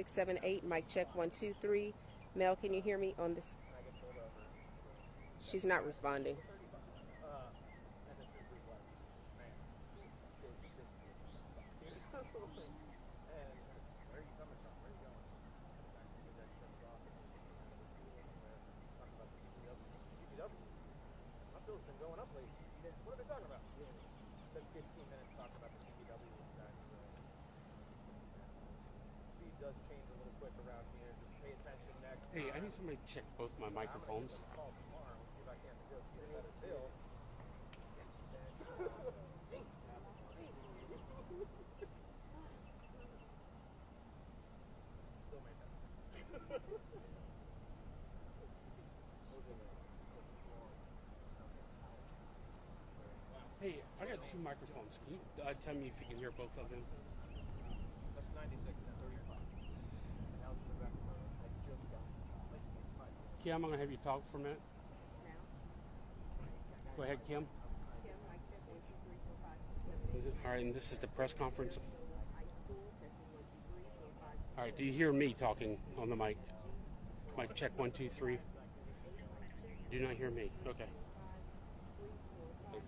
678. Mic check 1 2 3. Mel, can you hear me on this? She's not responding. My bill's been going up lately. What are they talking about? Spent 15 minutes talking about the CBW impact. Speed does change a little quick around here. Just pay attention next time. Hey, I need somebody to check both my microphones. I'm going to call tomorrow and see if I can't negotiate a better bill. Still made that. Hey, I got two microphones. Can you tell me if you can hear both of them? That's 96 and 35. And now it's back to I just got Kim, I'm going to have you talk for a minute. Go ahead, Kim. All right, and this is the press conference. All right, do you hear me talking on the mic? Mic check 1 2 3. Do not hear me. Okay. Thanks.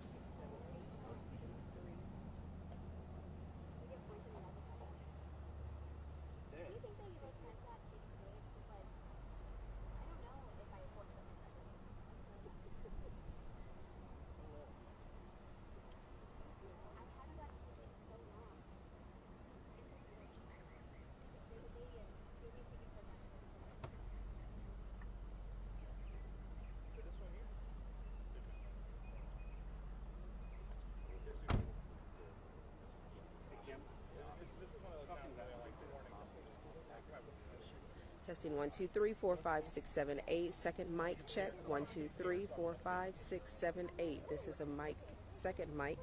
Testing 1 2 3 4 5 6 7 8. Second mic check 1 2 3 4 5 6 7 8. This is a mic, second mic,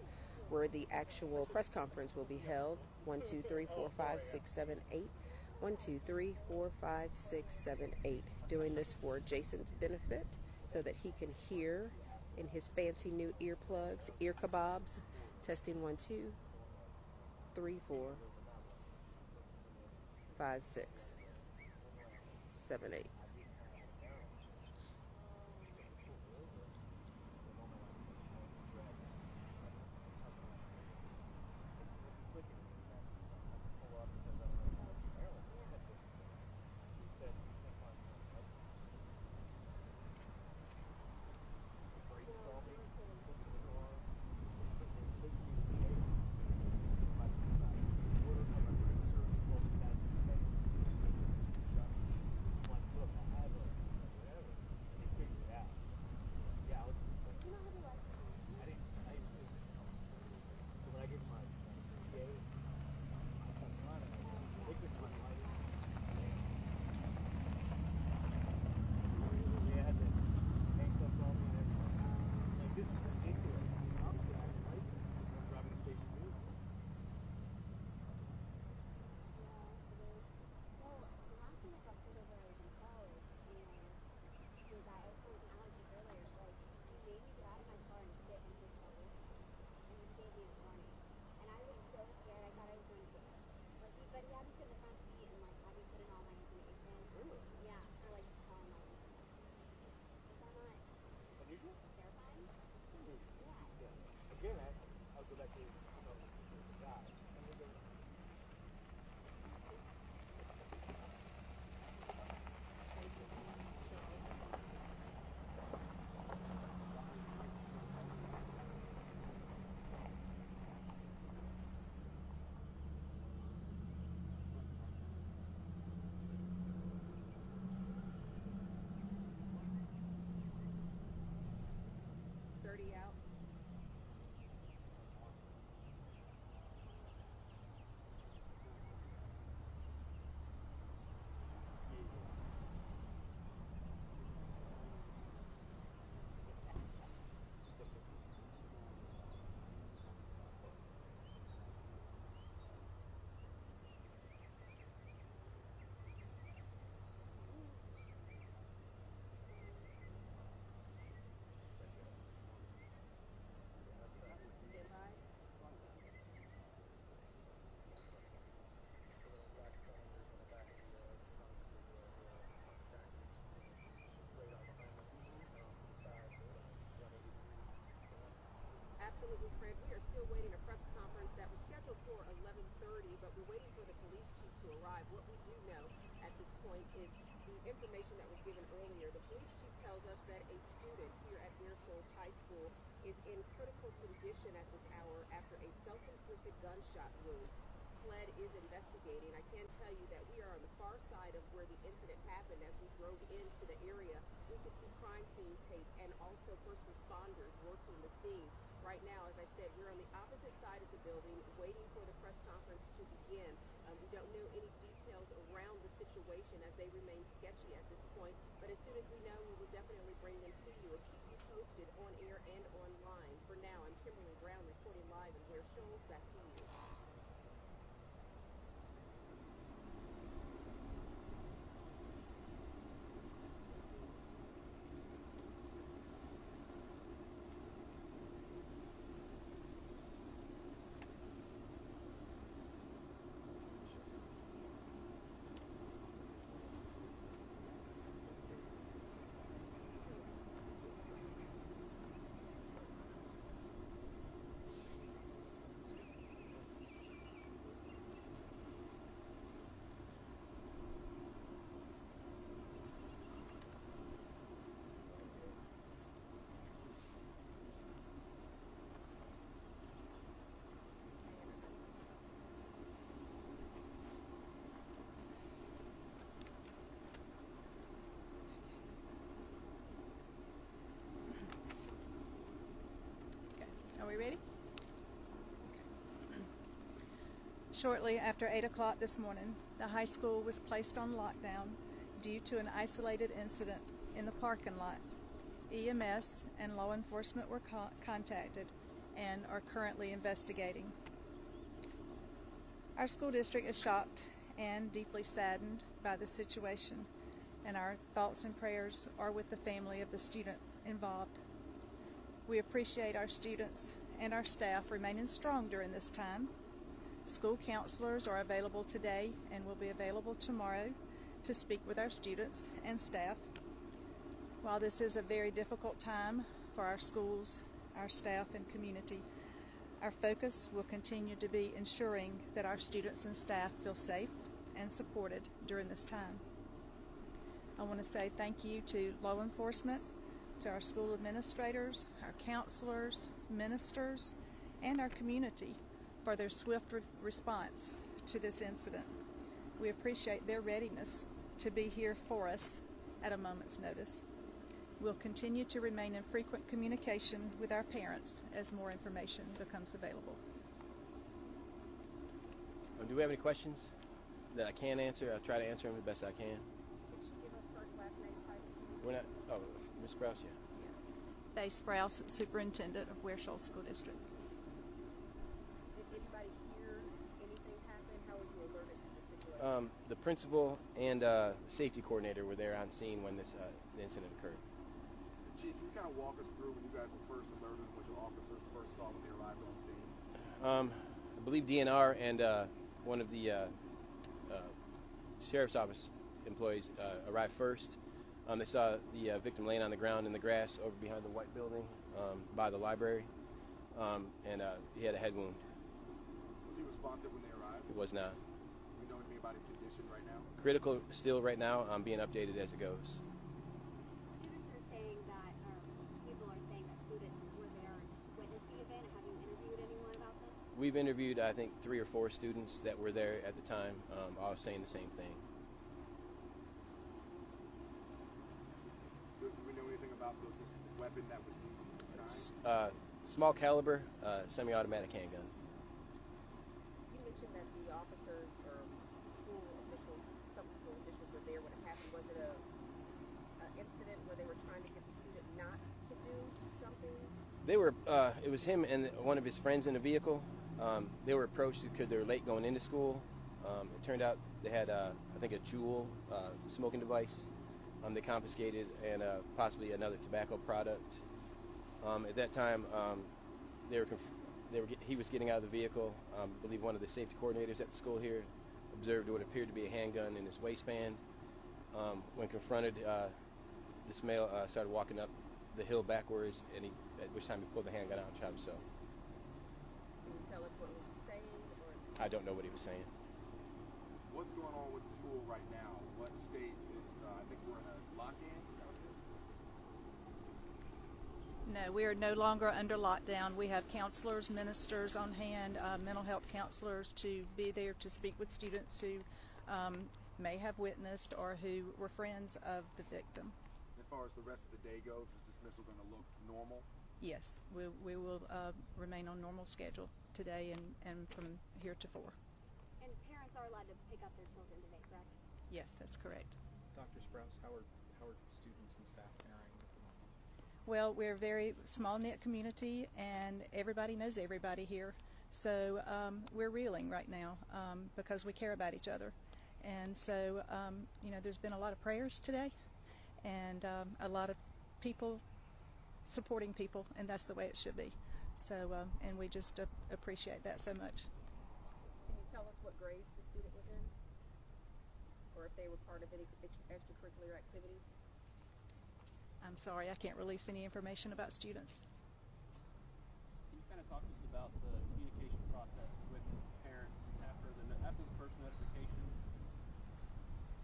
where the actual press conference will be held. 1 2 3 4 5 6 7 8. 1 2 3 4 5 6 7 8. Doing this for Jason's benefit so that he can hear in his fancy new earplugs, ear kebabs. Testing 1 2 3 4 5 6 7 8. Again, I'll go back to the guy. Out. to arrive. What we do know at this point is the information that was given earlier. The police chief tells us that a student here at Weir Shoals High School is in critical condition at this hour after a self-inflicted gunshot wound. SLED is investigating. I can tell you that we are on the far side of where the incident happened. As we drove into the area, we could see crime scene tape and also first responders working the scene. Right now, as I said, we're on the opposite side of the building waiting for the press conference to begin. We don't know any details around the situation as they remain sketchy at this point, but as soon as we know, we will definitely bring them to you or keep you posted on air and online. For now, I'm Kimberly Brown reporting live in Weir Shoals. Back to you. Are we ready? Okay. Shortly after 8 o'clock this morning, the high school was placed on lockdown due to an isolated incident in the parking lot. EMS and law enforcement were contacted and are currently investigating. Our school district is shocked and deeply saddened by the situation, and our thoughts and prayers are with the family of the student involved. We appreciate our students and our staff remaining strong during this time. School counselors are available today and will be available tomorrow to speak with our students and staff. While this is a very difficult time for our schools, our staff, and community, our focus will continue to be ensuring that our students and staff feel safe and supported during this time. I want to say thank you to law enforcement, to our school administrators, our counselors, ministers, and our community for their swift response to this incident. We appreciate their readiness to be here for us at a moment's notice. We'll continue to remain in frequent communication with our parents as more information becomes available. Do we have any questions that I can answer? I'll try to answer them the best I can. Could you give us first, last name, title? We're not, oh, Ms. Sprouse, yeah. Yes. Faye Sprouse, Superintendent of Weir Shoals School District. Did anybody hear anything happen? How were you alerted to the situation? The principal and safety coordinator were there on scene when this the incident occurred. Chief, can you kind of walk us through when you guys were first alerted, what your officers first saw when they arrived on scene? I believe DNR and one of the sheriff's office employees arrived first. They saw the victim laying on the ground in the grass over behind the white building by the library, and he had a head wound. Was he responsive when they arrived? He was not. Do we know anything about his condition right now? Critical still right now. I'm being updated as it goes. Students are saying that, or people are saying that students were there and witnessed the event. Have you interviewed anyone about this? We've interviewed, I think, 3 or 4 students that were there at the time, all saying the same thing. Do we know anything about this weapon that was used at this time? Small caliber, semi-automatic handgun. You mentioned that the officers or school officials, some school officials were there when it happened. Was it an incident where they were trying to get the student not to do something? They were. It was him and one of his friends in a vehicle. They were approached because they were late going into school. It turned out they had, I think, a Juul smoking device. They confiscated and possibly another tobacco product. At that time, he was getting out of the vehicle. I believe one of the safety coordinators at the school here observed what appeared to be a handgun in his waistband. When confronted, this male started walking up the hill backwards, and at which time he pulled the handgun out and shot himself. Can you tell us what was he saying? Or I don't know what he was saying. What's going on with the school right now? What state is, I think we're in a lock-in? Is that what it is? No, we are no longer under lockdown. We have counselors, ministers on hand, mental health counselors to be there to speak with students who may have witnessed or who were friends of the victim. As far as the rest of the day goes, is dismissal going to look normal? Yes, we will remain on normal schedule today and from here to 4. And parents are allowed to pick up their children today, correct? Yes, that's correct. Dr. Sprouse, how are students and staff faring at the moment? Well, we're a very small-knit community, and everybody knows everybody here. So we're reeling right now because we care about each other. And so, there's been a lot of prayers today and a lot of people supporting people, and that's the way it should be. So, and we just appreciate that so much. Can you tell us what grade the student was in? Or if they were part of any extracurricular activities? I'm sorry, I can't release any information about students. Can you kind of talk to us about the communication process with parents after the first notification?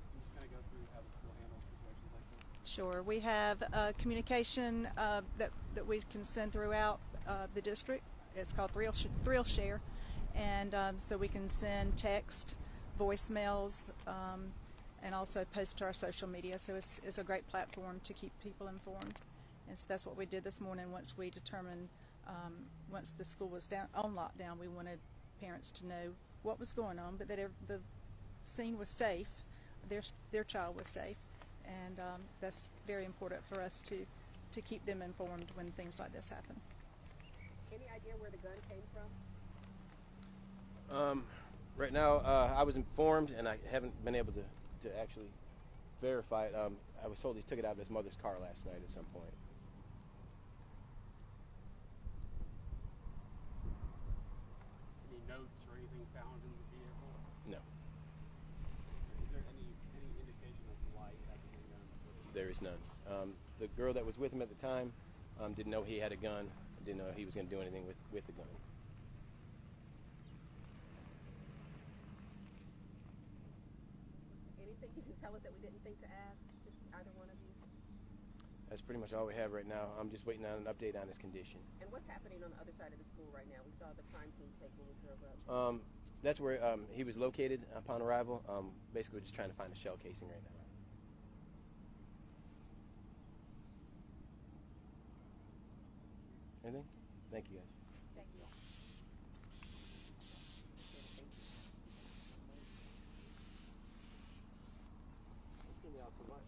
Can you just kind of go through how the school handles situations like this? Sure, we have communication that we can send throughout the district. It's called Thrill Share, and so we can send text, voicemails, and also post to our social media. So it's a great platform to keep people informed, and so that's what we did this morning. Once we determined, once the school was on lockdown, we wanted parents to know what was going on, but that the scene was safe, their child was safe, and that's very important for us to keep them informed when things like this happen. Any idea where the gun came from? Right now, I was informed, and I haven't been able to actually verify it. I was told he took it out of his mother's car last night at some point. Any notes or anything found in the vehicle? No, Is there any indication as to why he had the handgun? there is none. The girl that was with him at the time didn't know he had a gun, didn't know he was going to do anything with the gun. Anything you can tell us that we didn't think to ask? Just either one of you? That's pretty much all we have right now. I'm just waiting on an update on his condition. And what's happening on the other side of the school right now? We saw the crime scene tape when we drove up. That's where he was located upon arrival. Basically, we're just trying to find a shell casing right now. Anything? Thank you, guys. Thank you. Thank you all so much.